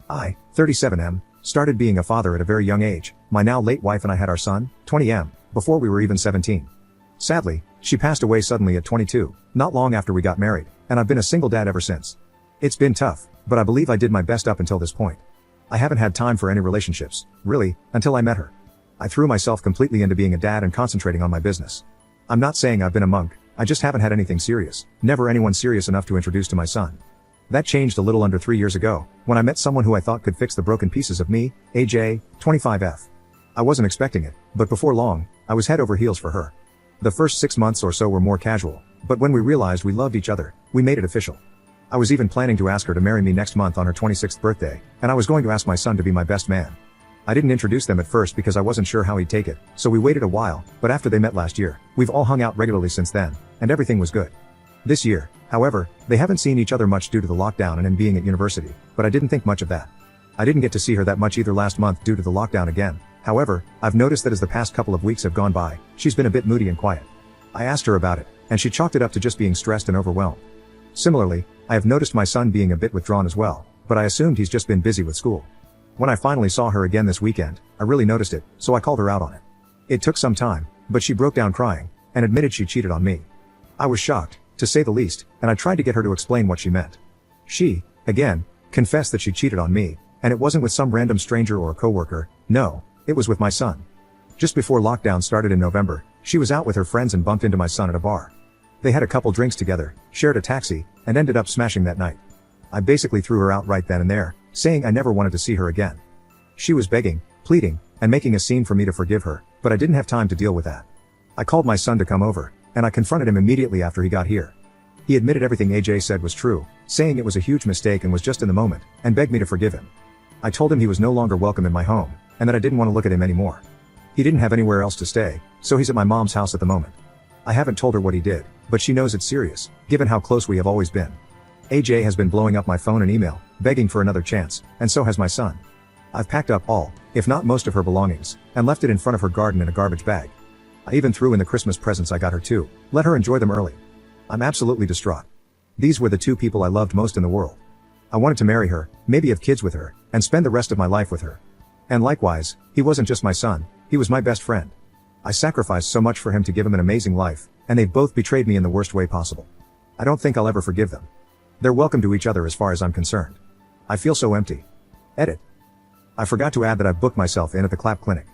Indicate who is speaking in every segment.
Speaker 1: I, 37M, started being a father at a very young age. My now late wife and I had our son, 20M, before we were even 17. Sadly, she passed away suddenly at 22, not long after we got married, and I've been a single dad ever since. It's been tough, but I believe I did my best up until this point. I haven't had time for any relationships, really, until I met her. I threw myself completely into being a dad and concentrating on my business. I'm not saying I've been a monk, I just haven't had anything serious, never anyone serious enough to introduce to my son. That changed a little under 3 years ago, when I met someone who I thought could fix the broken pieces of me, AJ, 25F. I wasn't expecting it, but before long, I was head over heels for her. The first 6 months or so were more casual, but when we realized we loved each other, we made it official. I was even planning to ask her to marry me next month on her 26th birthday, and I was going to ask my son to be my best man. I didn't introduce them at first because I wasn't sure how he'd take it, so we waited a while, but after they met last year, we've all hung out regularly since then, and everything was good. This year, however, they haven't seen each other much due to the lockdown and him being at university, but I didn't think much of that. I didn't get to see her that much either last month due to the lockdown again. However, I've noticed that as the past couple of weeks have gone by, she's been a bit moody and quiet. I asked her about it, and she chalked it up to just being stressed and overwhelmed. Similarly, I have noticed my son being a bit withdrawn as well, but I assumed he's just been busy with school. When I finally saw her again this weekend, I really noticed it, so I called her out on it. It took some time, but she broke down crying, and admitted she cheated on me. I was shocked, to say the least, and I tried to get her to explain what she meant. She, again, confessed that she cheated on me, and it wasn't with some random stranger or a coworker, no, it was with my son. Just before lockdown started in November, she was out with her friends and bumped into my son at a bar. They had a couple drinks together, shared a taxi, and ended up smashing that night. I basically threw her out right then and there, saying I never wanted to see her again. She was begging, pleading, and making a scene for me to forgive her, but I didn't have time to deal with that. I called my son to come over, and I confronted him immediately after he got here. He admitted everything AJ said was true, saying it was a huge mistake and was just in the moment, and begged me to forgive him. I told him he was no longer welcome in my home, and that I didn't want to look at him anymore. He didn't have anywhere else to stay, so he's at my mom's house at the moment. I haven't told her what he did, but she knows it's serious, given how close we have always been. AJ has been blowing up my phone and email, begging for another chance, and so has my son. I've packed up all, if not most of her belongings, and left it in front of her garden in a garbage bag. I even threw in the Christmas presents I got her too, let her enjoy them early. I'm absolutely distraught. These were the two people I loved most in the world. I wanted to marry her, maybe have kids with her, and spend the rest of my life with her. And likewise, he wasn't just my son, he was my best friend. I sacrificed so much for him to give him an amazing life, and they've both betrayed me in the worst way possible. I don't think I'll ever forgive them. They're welcome to each other as far as I'm concerned. I feel so empty. Edit. I forgot to add that I've booked myself in at the Clap Clinic.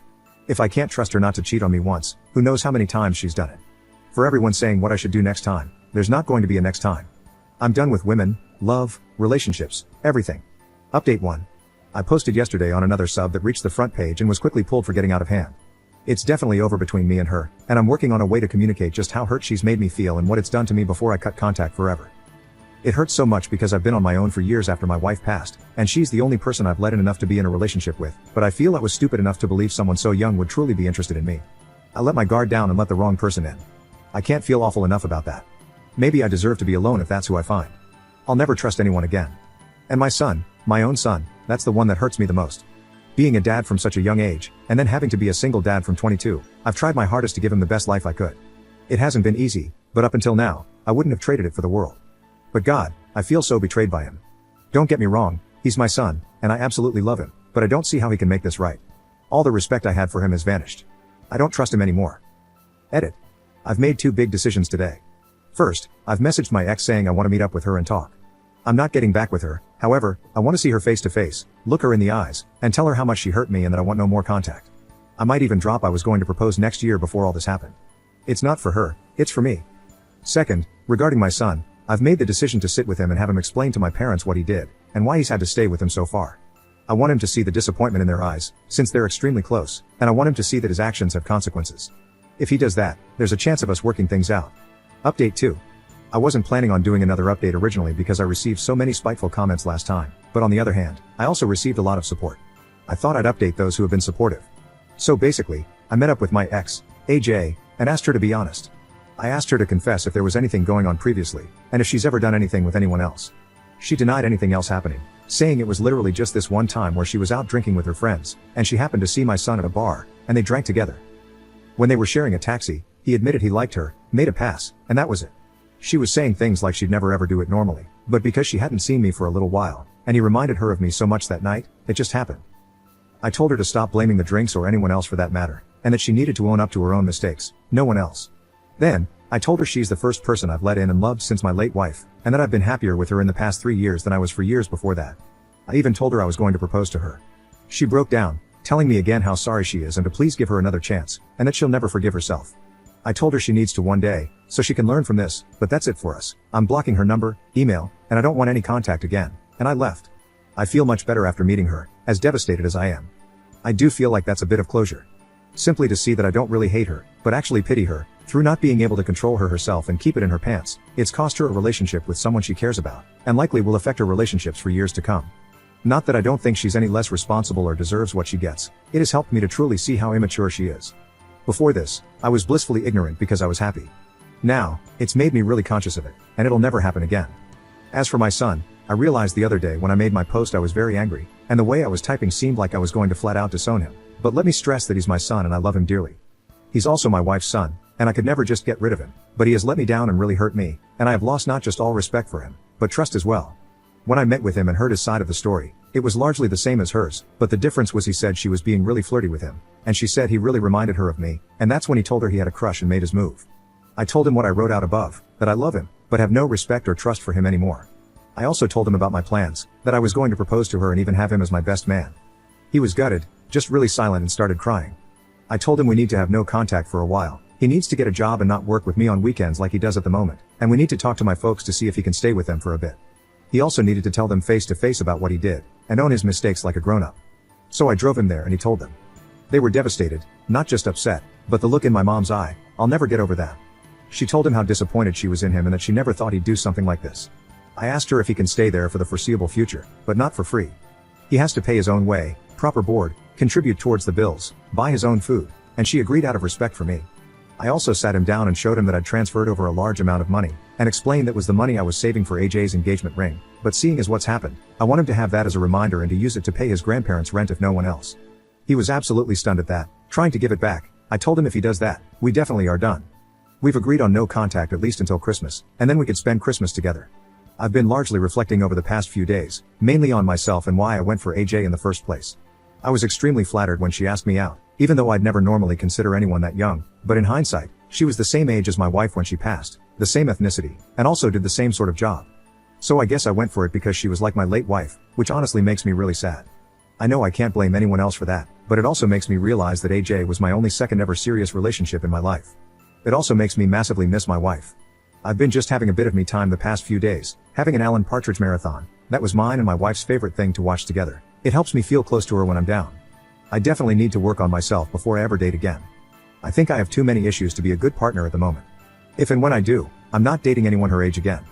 Speaker 1: If I can't trust her not to cheat on me once, who knows how many times she's done it. For everyone saying what I should do next time, there's not going to be a next time. I'm done with women, love, relationships, everything. Update 1. I posted yesterday on another sub that reached the front page and was quickly pulled for getting out of hand. It's definitely over between me and her, and I'm working on a way to communicate just how hurt she's made me feel and what it's done to me before I cut contact forever. It hurts so much because I've been on my own for years after my wife passed, and she's the only person I've let in enough to be in a relationship with, but I feel I was stupid enough to believe someone so young would truly be interested in me. I let my guard down and let the wrong person in. I can't feel awful enough about that. Maybe I deserve to be alone if that's who I find. I'll never trust anyone again. And my son, my own son, that's the one that hurts me the most. Being a dad from such a young age, and then having to be a single dad from 22, I've tried my hardest to give him the best life I could. It hasn't been easy, but up until now, I wouldn't have traded it for the world. But God, I feel so betrayed by him. Don't get me wrong, he's my son, and I absolutely love him, but I don't see how he can make this right. All the respect I had for him has vanished. I don't trust him anymore. Edit. I've made 2 big decisions today. First, I've messaged my ex saying I want to meet up with her and talk. I'm not getting back with her, however, I want to see her face to face, look her in the eyes, and tell her how much she hurt me and that I want no more contact. I might even drop I was going to propose next year before all this happened. It's not for her, it's for me. Second, regarding my son, I've made the decision to sit with him and have him explain to my parents what he did, and why he's had to stay with him so far. I want him to see the disappointment in their eyes, since they're extremely close, and I want him to see that his actions have consequences. If he does that, there's a chance of us working things out. Update 2. I wasn't planning on doing another update originally because I received so many spiteful comments last time, but on the other hand, I also received a lot of support. I thought I'd update those who have been supportive. So basically, I met up with my ex, AJ, and asked her to be honest. I asked her to confess if there was anything going on previously, and if she's ever done anything with anyone else. She denied anything else happening, saying it was literally just this one time where she was out drinking with her friends, and she happened to see my son at a bar, and they drank together. When they were sharing a taxi, he admitted he liked her, made a pass, and that was it. She was saying things like she'd never ever do it normally, but because she hadn't seen me for a little while, and he reminded her of me so much that night, it just happened. I told her to stop blaming the drinks or anyone else for that matter, and that she needed to own up to her own mistakes, no one else. Then, I told her she's the first person I've let in and loved since my late wife, and that I've been happier with her in the past 3 years than I was for years before that. I even told her I was going to propose to her. She broke down, telling me again how sorry she is and to please give her another chance, and that she'll never forgive herself. I told her she needs to one day, so she can learn from this, but that's it for us. I'm blocking her number, email, and I don't want any contact again, and I left. I feel much better after meeting her, as devastated as I am. I do feel like that's a bit of closure. Simply to see that I don't really hate her, but actually pity her, through not being able to control her herself and keep it in her pants. It's cost her a relationship with someone she cares about, and likely will affect her relationships for years to come. Not that I don't think she's any less responsible or deserves what she gets, it has helped me to truly see how immature she is. Before this, I was blissfully ignorant because I was happy. Now, it's made me really conscious of it, and it'll never happen again. As for my son, I realized the other day when I made my post I was very angry, and the way I was typing seemed like I was going to flat out disown him. But let me stress that he's my son and I love him dearly. He's also my wife's son, and I could never just get rid of him, but he has let me down and really hurt me, and I have lost not just all respect for him, but trust as well. When I met with him and heard his side of the story, it was largely the same as hers, but the difference was he said she was being really flirty with him, and she said he really reminded her of me, and that's when he told her he had a crush and made his move. I told him what I wrote out above, that I love him, but have no respect or trust for him anymore. I also told him about my plans, that I was going to propose to her and even have him as my best man. He was gutted, just really silent and started crying. I told him we need to have no contact for a while. He needs to get a job and not work with me on weekends like he does at the moment, and we need to talk to my folks to see if he can stay with them for a bit. He also needed to tell them face to face about what he did, and own his mistakes like a grown-up. So I drove him there and he told them. They were devastated, not just upset, but the look in my mom's eye, I'll never get over that. She told him how disappointed she was in him and that she never thought he'd do something like this. I asked her if he can stay there for the foreseeable future, but not for free. He has to pay his own way, proper board, contribute towards the bills, buy his own food, and she agreed out of respect for me. I also sat him down and showed him that I'd transferred over a large amount of money, and explained that was the money I was saving for AJ's engagement ring, but seeing as what's happened, I want him to have that as a reminder and to use it to pay his grandparents' rent if no one else. He was absolutely stunned at that, trying to give it back. I told him if he does that, we definitely are done. We've agreed on no contact at least until Christmas, and then we could spend Christmas together. I've been largely reflecting over the past few days, mainly on myself and why I went for AJ in the first place. I was extremely flattered when she asked me out, even though I'd never normally consider anyone that young, but in hindsight, she was the same age as my wife when she passed, the same ethnicity, and also did the same sort of job. So I guess I went for it because she was like my late wife, which honestly makes me really sad. I know I can't blame anyone else for that, but it also makes me realize that AJ was my only second ever serious relationship in my life. It also makes me massively miss my wife. I've been just having a bit of me time the past few days, having an Alan Partridge marathon. That was mine and my wife's favorite thing to watch together. It helps me feel close to her when I'm down. I definitely need to work on myself before I ever date again. I think I have too many issues to be a good partner at the moment. If and when I do, I'm not dating anyone her age again.